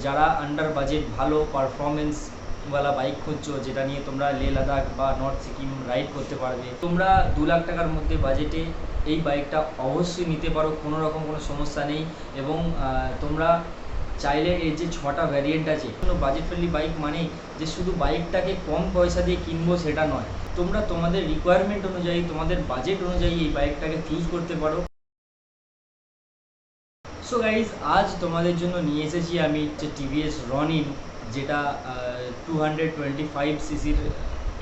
যারা under budget ভালো পারফরমেন্সওয়ালা bike খুঁজছো, যেটা নিয়ে তোমরা লে লাদাখ বা নর্থ সিকিম রাইড করতে পারবে, তোমরা 2 লাখ টাকার মধ্যে বাজেটে এই বাইকটা অবশ্যই নিতে পারো, কোনো রকম কোনো সমস্যা নেই। এবং তোমরা চাইলে এর যে 6টা ভ্যারিয়েন্ট আছে, কোনো বাজেট ফ্রেন্ডলি বাইক মানে যে শুধু বাইকটাকে কম পয়সা দিয়ে কিনবো সেটা নয়, তোমরা তোমাদের রিকোয়ারমেন্ট অনুযায়ী, তোমাদের বাজেট অনুযায়ী এই বাইকটাকে চুজ করতে পারো। সো গাইজ, আজ তোমাদের জন্য নিয়ে এসেছি আমি টিভিএস রনিন, যেটা 225 সিসির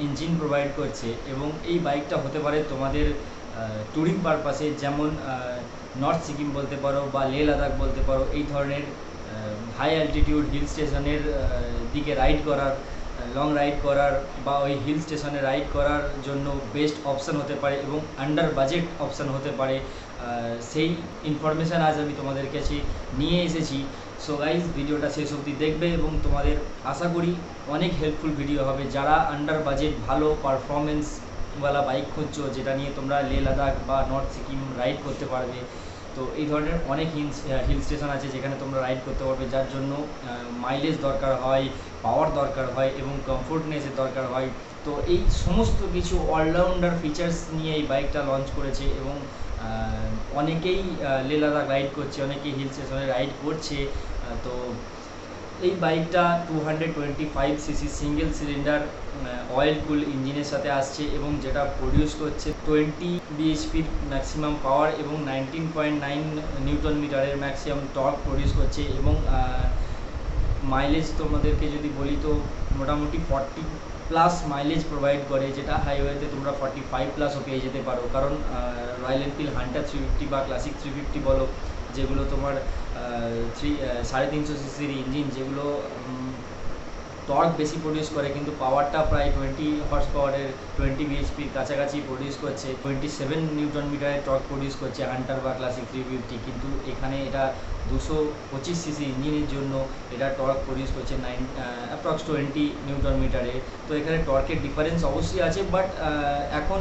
ইঞ্জিন প্রোভাইড করছে। এবং এই বাইকটা হতে পারে তোমাদের ট্যুরিং পারপাসে, যেমন নর্থ সিকিম বলতে পারো বা লে লাদাখ বলতে পারো, এই ধরনের হাই অ্যালটিটিউড হিল স্টেশনের দিকে রাইড করার, লং রাইড করার বা ওই হিল স্টেশনে রাইড করার জন্য বেস্ট অপশান হতে পারে এবং আন্ডার বাজেট অপশান হতে পারে। সেই ইনফরমেশান আজ আমি তোমাদের কাছে নিয়ে এসেছি। সো গাইজ, ভিডিওটা শেষ অবধি দেখবে এবং তোমাদের আশা করি অনেক হেল্পফুল ভিডিও হবে। যারা আন্ডার বাজেট ভালো পারফরমেন্সওয়ালা বাইক খুঁজছো, যেটা নিয়ে তোমরা লে লাদাখ বা নর্থ সিকিম রাইড করতে পারবে, তো এই ধরনের অনেক হিল স্টেশন আছে যেখানে তোমরা রাইড করতে পারবে, যার জন্য মাইলেজ দরকার হয়, পাওয়ার দরকার হয় এবং কমফোর্টনেসের দরকার হয়। তো এই সমস্ত কিছু অলরাউন্ডার ফিচার্স নিয়ে এই বাইকটা লঞ্চ করেছে এবং অনেকেই লে লাদাখ রাইড করছে, অনেকেই হিল স্টেশনে রাইড করছে। তো এই বাইকটা 225 সিসি সিঙ্গেল সিলিন্ডার অয়েল কুল ইঞ্জিনের সাথে আসছে এবং যেটা প্রডিউস করছে 20 বিএইচপির ম্যাক্সিমাম পাওয়ার এবং 19.9 নিউটন মিটারের ম্যাক্সিমাম টর্ক প্রডিউস করছে। এবং মাইলেজ তোমাদেরকে যদি বলি তো মোটামুটি 40+ মাইলেজ প্রোভাইড করে, যেটা হাইওয়েতে তোমরা 45+ও পেয়ে যেতে পারো। কারণ রয়্যাল এনফিল্ড হান্টার 350 বা ক্লাসিক 350 বলো, যেগুলো তোমার 350 সিসির ইঞ্জিন, যেগুলো টর্ক বেশি প্রডিউস করে কিন্তু পাওয়ারটা প্রায় 20 হর্স পাওয়ারের 20 বিএইচপির কাছাকাছি প্রডিউস করছে, 27 নিউটন মিটারের টর্ক প্রডিউস করছে হান্টার বা ক্লাসিক 350। কিন্তু এখানে এটা 225 সিসি ইঞ্জিনের জন্য এটা টর্ক প্রডিউস করছে অ্যাপ্রক্স 20 নিউটন মিটারে। তো এখানে টর্কের ডিফারেন্স অবশ্যই আছে, বাট এখন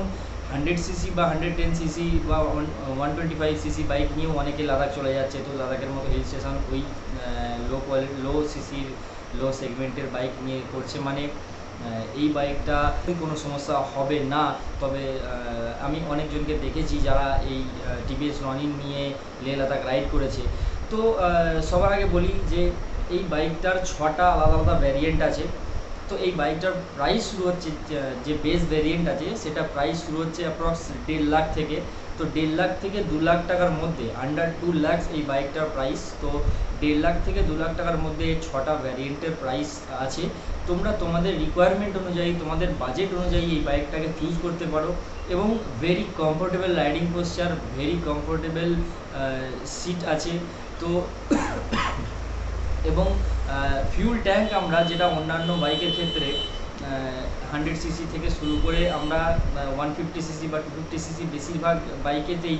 100 সিসি বা 110 সিসি বা 125 সিসি বাইক নিয়েও অনেকে লাদাখ চলে যাচ্ছে। তো লাদাখের মতো হিল স্টেশন ওই লো সিসির লো সেগমেন্টের বাইক নিয়ে করছে, মানে এই বাইকটা কোনো সমস্যা হবে না। তবে আমি অনেকজনকে দেখেছি যারা এই টিভিএস রনিন নিয়ে লে লাদাখ রাইড করেছে। তো সবার আগে বলি যে এই বাইকটার 6টা আলাদা আলাদা ভ্যারিয়েন্ট আছে। তো এই বাইকটার প্রাইস শুরু হচ্ছে, যে বেস ভ্যারিয়েন্ট আছে সেটা প্রাইস শুরু হচ্ছে অ্যাপ্রক্স 1.5 লাখ থেকে। তো 1.5 লাখ থেকে 2 লাখ টাকার মধ্যে, আন্ডার 2 লাখ এই বাইকটার প্রাইস। তো 1.5 লাখ থেকে 2 লাখ টাকার মধ্যে 6টা ভ্যারিয়েন্টের প্রাইস আছে। তোমরা তোমাদের রিকোয়ারমেন্ট অনুযায়ী, তোমাদের বাজেট অনুযায়ী এই বাইকটাকে চুজ করতে পারো। এবং very comfortable riding posture, very comfortable seat আছে। তো এবং ফিউল ট্যাঙ্ক আমরা যেটা অন্যান্য বাইকের ক্ষেত্রে 100 সিসি থেকে শুরু করে আমরা 150 সিসি বা 250 সিসি বেশিরভাগ বাইকেতেই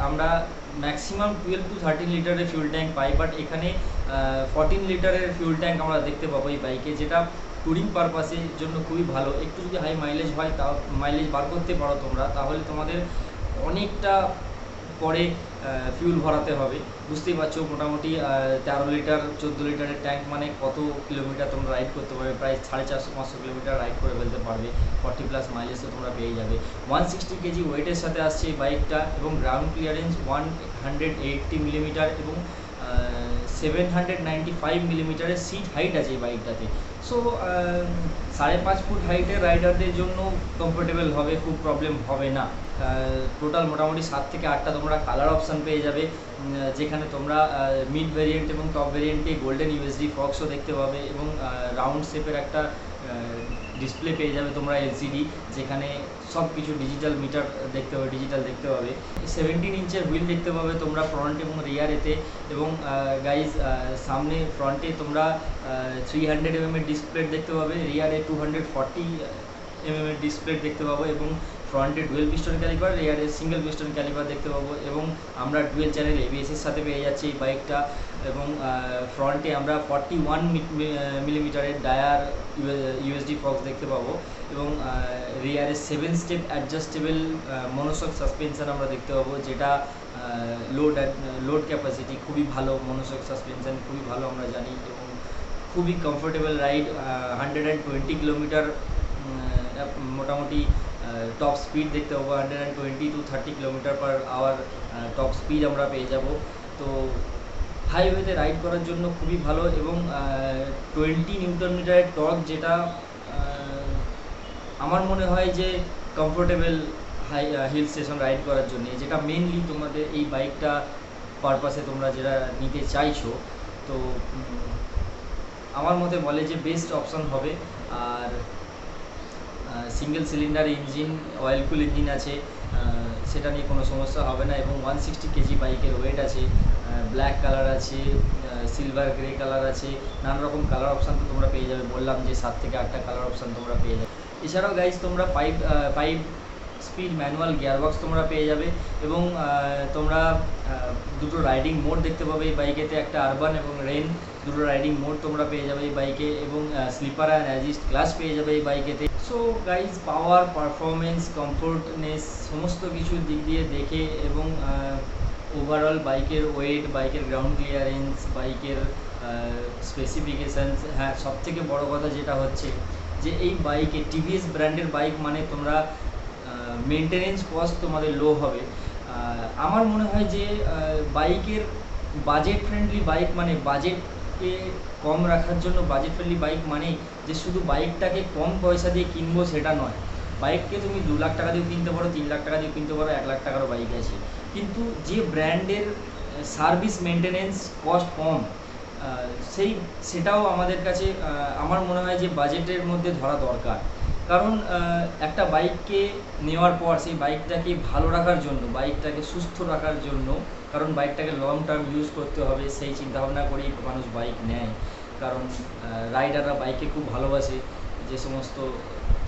আমরা ম্যাক্সিমাম 12 to 13 লিটারের ফিউল ট্যাঙ্ক পাই, বাট এখানে 14 লিটারের ফিউল ট্যাঙ্ক আমরা দেখতে পাবো এই বাইকে, যেটা ট্যুরিং পারপাসের জন্য খুবই ভালো। একটু যদি হাই মাইলেজ হয়, তাও মাইলেজ বার করতে পারো তোমরা, তাহলে তোমাদের অনেকটা পরে ফিউল ভরাতে হবে। বুঝতেই পারছো, মোটামুটি 13 লিটার 14 লিটারের ট্যাঙ্ক মানে কত কিলোমিটার তোমরা রাইড করতে পারবে, প্রায় 450-500 কিলোমিটার রাইড করে ফেলতে পারবে। 40+ মাইলেজে তোমরা পেয়ে যাবে। 160 কেজি ওয়েটের সাথে আসছে এই বাইকটা এবং গ্রাউন্ড ক্লিয়ারেন্স 180 মিলিমিটার এবং 795 মিলিমিটারের সিট হাইট আছে এই বাইকটাতে। সো 5.5 ফুট হাইটের রাইডারদের জন্য কমফোর্টেবল হবে, খুব প্রবলেম হবে না। টোটাল মোটামুটি 7 থেকে 8টা তোমরা কালার অপশান পেয়ে যাবে, যেখানে তোমরা মিড ভেরিয়েন্ট এবং টপ ভেরিয়েন্টে গোল্ডেন ইউএসডি ফক্সও দেখতে পাবে এবং রাউন্ড শেপের একটা ডিসপ্লে পেয়ে যাবে তোমরা এলসিডি, যেখানে সব কিছু ডিজিটাল মিটার দেখতে পাবে, ডিজিটাল দেখতে পাবে। 17 ইঞ্চের হুইল দেখতে পাবে তোমরা ফ্রন্ট এবং রিয়ারেতে। এবং গাইজ, সামনে ফ্রন্টে তোমরা 300 mm এর ডিসপ্লে দেখতে পাবে, রিয়ারে 240 mm এর ডিসপ্লে দেখতে পাবো এবং ফ্রন্টে ডুয়েল পিস্টন ক্যালিপার, রিয়ারে সিঙ্গেল পিস্টন ক্যালিপার দেখতে পাবো। এবং আমরা ডুয়েল চ্যানেল এবিএসের সাথে পেয়ে যাচ্ছি এই বাইকটা। এবং ফ্রন্টে আমরা 41 মিলিমিটারের ডায়ার ইউএসডি ফক্স দেখতে পাবো এবং রিয়ারে 7 স্টেপ অ্যাডজাস্টেবল মনোশক সাসপেনশন আমরা দেখতে পাবো, যেটা লোড ক্যাপাসিটি খুবই ভালো, মনোশক সাসপেনশন খুবই ভালো আমরা জানি। এবং খুবই কমফোর্টেবল রাইড। 120 কিলোমিটার মোটামুটি টপ স্পিড দেখতে পাবো, 120 to 30 কিলোমিটার/আওয়ার টপ স্পিড আমরা পেয়ে যাব। তো হাইওয়েতে রাইড করার জন্য খুবই ভালো, এবং 20 নিউটন মিটারের টর্ক, যেটা আমার মনে হয় যে কমফোর্টেবল হিল স্টেশন রাইড করার জন্য, যেটা মেনলি তোমাদের এই বাইকটা পারপাসে তোমরা যেটা নিতে চাইছো। তো আমার মতে বলে যে বেস্ট অপশন হবে। আর single cylinder engine, oil cool engine আছে, সেটা নিয়ে কোনো সমস্যা হবে না। এবং 160 কেজি বাইকের ওয়েট আছে, ব্ল্যাক কালার আছে, সিলভার গ্রে কালার আছে, নানা রকম কালার অপশান তো তোমরা পেয়ে যাবে। বললাম যে 7 থেকে 8টা কালার অপশান তোমরা পেয়ে যাবে। এছাড়াও গাইজ তোমরা 5 স্পিড ম্যানুয়াল গিয়ারবক্স তোমরা পেয়ে যাবে, এবং তোমরা দুটো রাইডিং মোড দেখতে পাবে এই বাইকেতে, একটা আরবান এবং রেন, দুটো রাইডিং মোড তোমরা পেয়ে যাবে এই বাইকে, এবং স্লিপার অ্যান্ড অ্যাজিস্ট ক্লাস পেয়ে যাবে এই বাইকেতে। সো গাইজ পাওয়ার, পারফরমেন্স, কমফোর্টনেস সমস্ত কিছুর দিক দিয়ে দেখে, এবং ওভারঅল বাইকের ওয়েট, বাইকের গ্রাউন্ড ক্লিয়ারেন্স, বাইকের স্পেসিফিকেশানস, হ্যাঁ সবথেকে বড় কথা যেটা হচ্ছে যে এই বাইকে টিভিএস ব্র্যান্ডের বাইক মানে তোমরা মেনটেনেন্স কস্ট তোমাদের লো হবে। আমার মনে হয় যে বাইকের বাজেট ফ্রেন্ডলি বাইক মানে বাজেটকে কম রাখার জন্য বাজেট ফ্রেন্ডলি বাইক মানে যে শুধু বাইকটাকে কম পয়সা দিয়ে কিনবো সেটা নয়। বাইককে তুমি 2 লাখ টাকা দিয়েও কিনতে পারো, 3 লাখ টাকা দিয়েও কিনতে পারো, 1 লাখ টাকারও বাইক আছে, কিন্তু যে ব্র্যান্ডের সার্ভিস মেনটেনেন্স কস্ট কম, সেটাও আমাদের কাছে আমার মনে হয় যে বাজেটের মধ্যে ধরা দরকার। কারণ একটা বাইককে নেওয়ার পর সেই বাইকটাকে ভালো রাখার জন্য, বাইকটাকে সুস্থ রাখার জন্য, কারণ বাইকটাকে লং টার্ম ইউজ করতে হবে সেই চিন্তাভাবনা করেই মানুষ বাইক নেয়। কারণ রাইডাররা বাইকে খুব ভালোবাসে, যে সমস্ত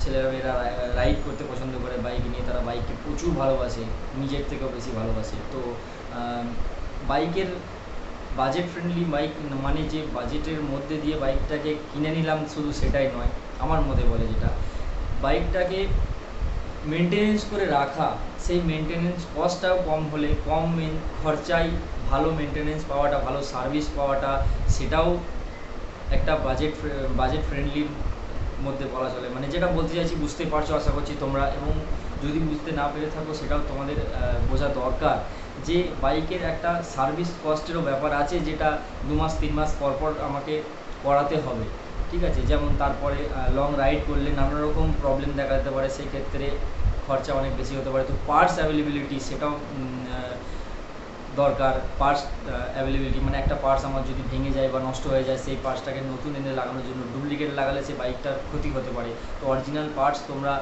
ছেলেরা মেয়েরা রাইড করতে পছন্দ করে বাইক নিয়ে, তারা বাইককে প্রচুর ভালোবাসে, নিজের থেকেও বেশি ভালোবাসে। তো বাইকের বাজেট ফ্রেন্ডলি বাইক মানে যে বাজেটের মধ্যে দিয়ে বাইকটাকে কিনে নিলাম শুধু সেটাই নয়, আমার মতে বলে যেটা বাইকটাকে মেনটেনেন্স করে রাখা, সেই মেনটেনেন্স কস্টটাও কম হলে, কম খরচায় ভালো মেনটেনেন্স পাওয়াটা, ভালো সার্ভিস পাওয়াটা, সেটাও একটা বাজেট ফ্রেন্ডলির মধ্যে বলা চলে। মানে যেটা বলতে চাইছি বুঝতে পারছো আশা করছি তোমরা, এবং যদি বুঝতে না পেরে থাকো সেটাও তোমাদের বোঝা দরকার যে বাইকের একটা সার্ভিস কস্টেরও ব্যাপার আছে, যেটা 2 মাস 3 মাস পর পর আমাকে করাতে হবে, ঠিক আছে। যেমন তারপরে লং রাইড করলে নানা রকম প্রবলেম দেখা যেতে পারে, সেই ক্ষেত্রে খরচা অনেক বেশি হতে পারে। তো পার্টস অ্যাভেলেবিলিটি সেটাও দরকার। পার্টস অ্যাভেলেবিলিটি মানে একটা পার্টস আমার যদি ভেঙে যায় বা নষ্ট হয়ে যায়, সেই পার্টসটাকে নতুন এনে লাগানোর জন্য, ডুপ্লিকেট লাগালে সেই বাইকটার ক্ষতি হতে পারে। তো অরিজিনাল পার্টস তোমরা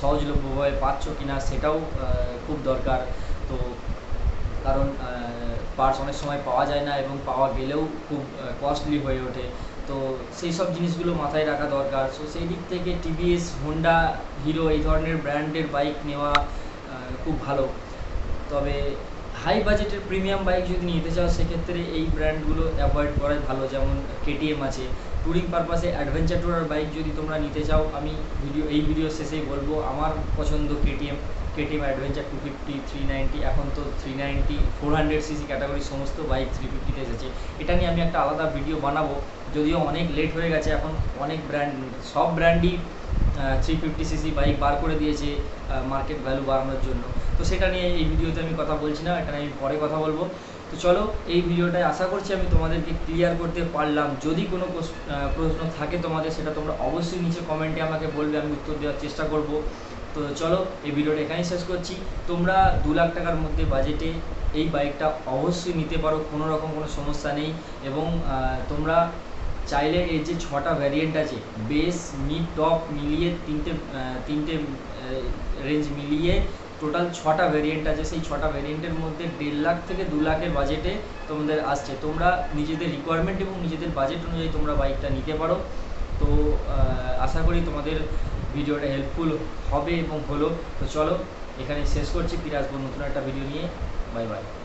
সহজলভ্যভাবে পাচ্ছ কিনা সেটাও খুব দরকার। তো কারণ পার্টস অনেক সময় পাওয়া যায় না, এবং পাওয়া গেলেও খুব কস্টলি হয়ে ওঠে। তো সেই সব জিনিসগুলো মাথায় রাখা দরকার। সো সেই দিক থেকে টিভিএস, হোন্ডা, হিরো এই ধরনের ব্র্যান্ডের বাইক নেওয়া খুব ভালো। তবে হাই বাজেটের প্রিমিয়াম বাইক যদি নিতে চাও সেক্ষেত্রে এই ব্র্যান্ডগুলো অ্যাভয়েড করাই ভালো। যেমন কেটিএম আছে, ট্যুরিং পারপাসে অ্যাডভেঞ্চার ট্যুরার বাইক যদি তোমরা নিতে চাও, আমি ভিডিও শেষেই বলবো আমার পছন্দ কেটিএম অ্যাডভেঞ্চার 250, 390, এখন তো 390 400cc ক্যাটাগরির সমস্ত বাইক 350তে এসেছে। এটা নিয়ে আমি একটা আলাদা ভিডিও বানাবো, যদিও অনেক লেট হয়ে গেছে। এখন অনেক সব ব্র্যান্ডই 350cc বাইক বার করে দিয়েছে মার্কেট ভ্যালু বাড়ানোর জন্য। তো সেটা নিয়ে এই ভিডিওতে আমি কথা বলছি না, এটা নিয়ে আমি পরে কথা বলবো। তো চলো, এই ভিডিওটায় আশা করছি আমি তোমাদেরকে ক্লিয়ার করতে পারলাম। যদি কোনো প্রশ্ন থাকে তোমাদের, সেটা তোমরা অবশ্যই নিচে কমেন্টে আমাকে বলবে, আমি উত্তর দেওয়ার চেষ্টা করব। তো চলো, এই ভিডিওটা এখানেই শেষ করছি। তোমরা 2 লাখ টাকার মধ্যে বাজেটে এই বাইকটা অবশ্যই নিতে পারো, কোনো রকম কোনো সমস্যা নেই। এবং তোমরা চাইলে এর যে 6টা ভ্যারিয়েন্ট আছে, বেস, মিড, টপ মিলিয়ে তিনটে রেঞ্জ মিলিয়ে টোটাল 6টা ভ্যারিয়েন্ট আছে। সেই 6টা ভ্যারিয়েন্টের মধ্যে 1.5 লাখ থেকে 2 লাখের বাজেটে তোমাদের আসছে। তোমরা নিজেদের রিকোয়ারমেন্ট এবং নিজেদের বাজেট অনুযায়ী তোমরা বাইকটা নিতে পারো। তো আশা করি তোমাদের ভিডিওটা হেল্পফুল হবে এবং হলো। তো চলো, এখানে শেষ করছি, ফিরে আসবো নতুন একটা ভিডিও নিয়ে। Bye bye.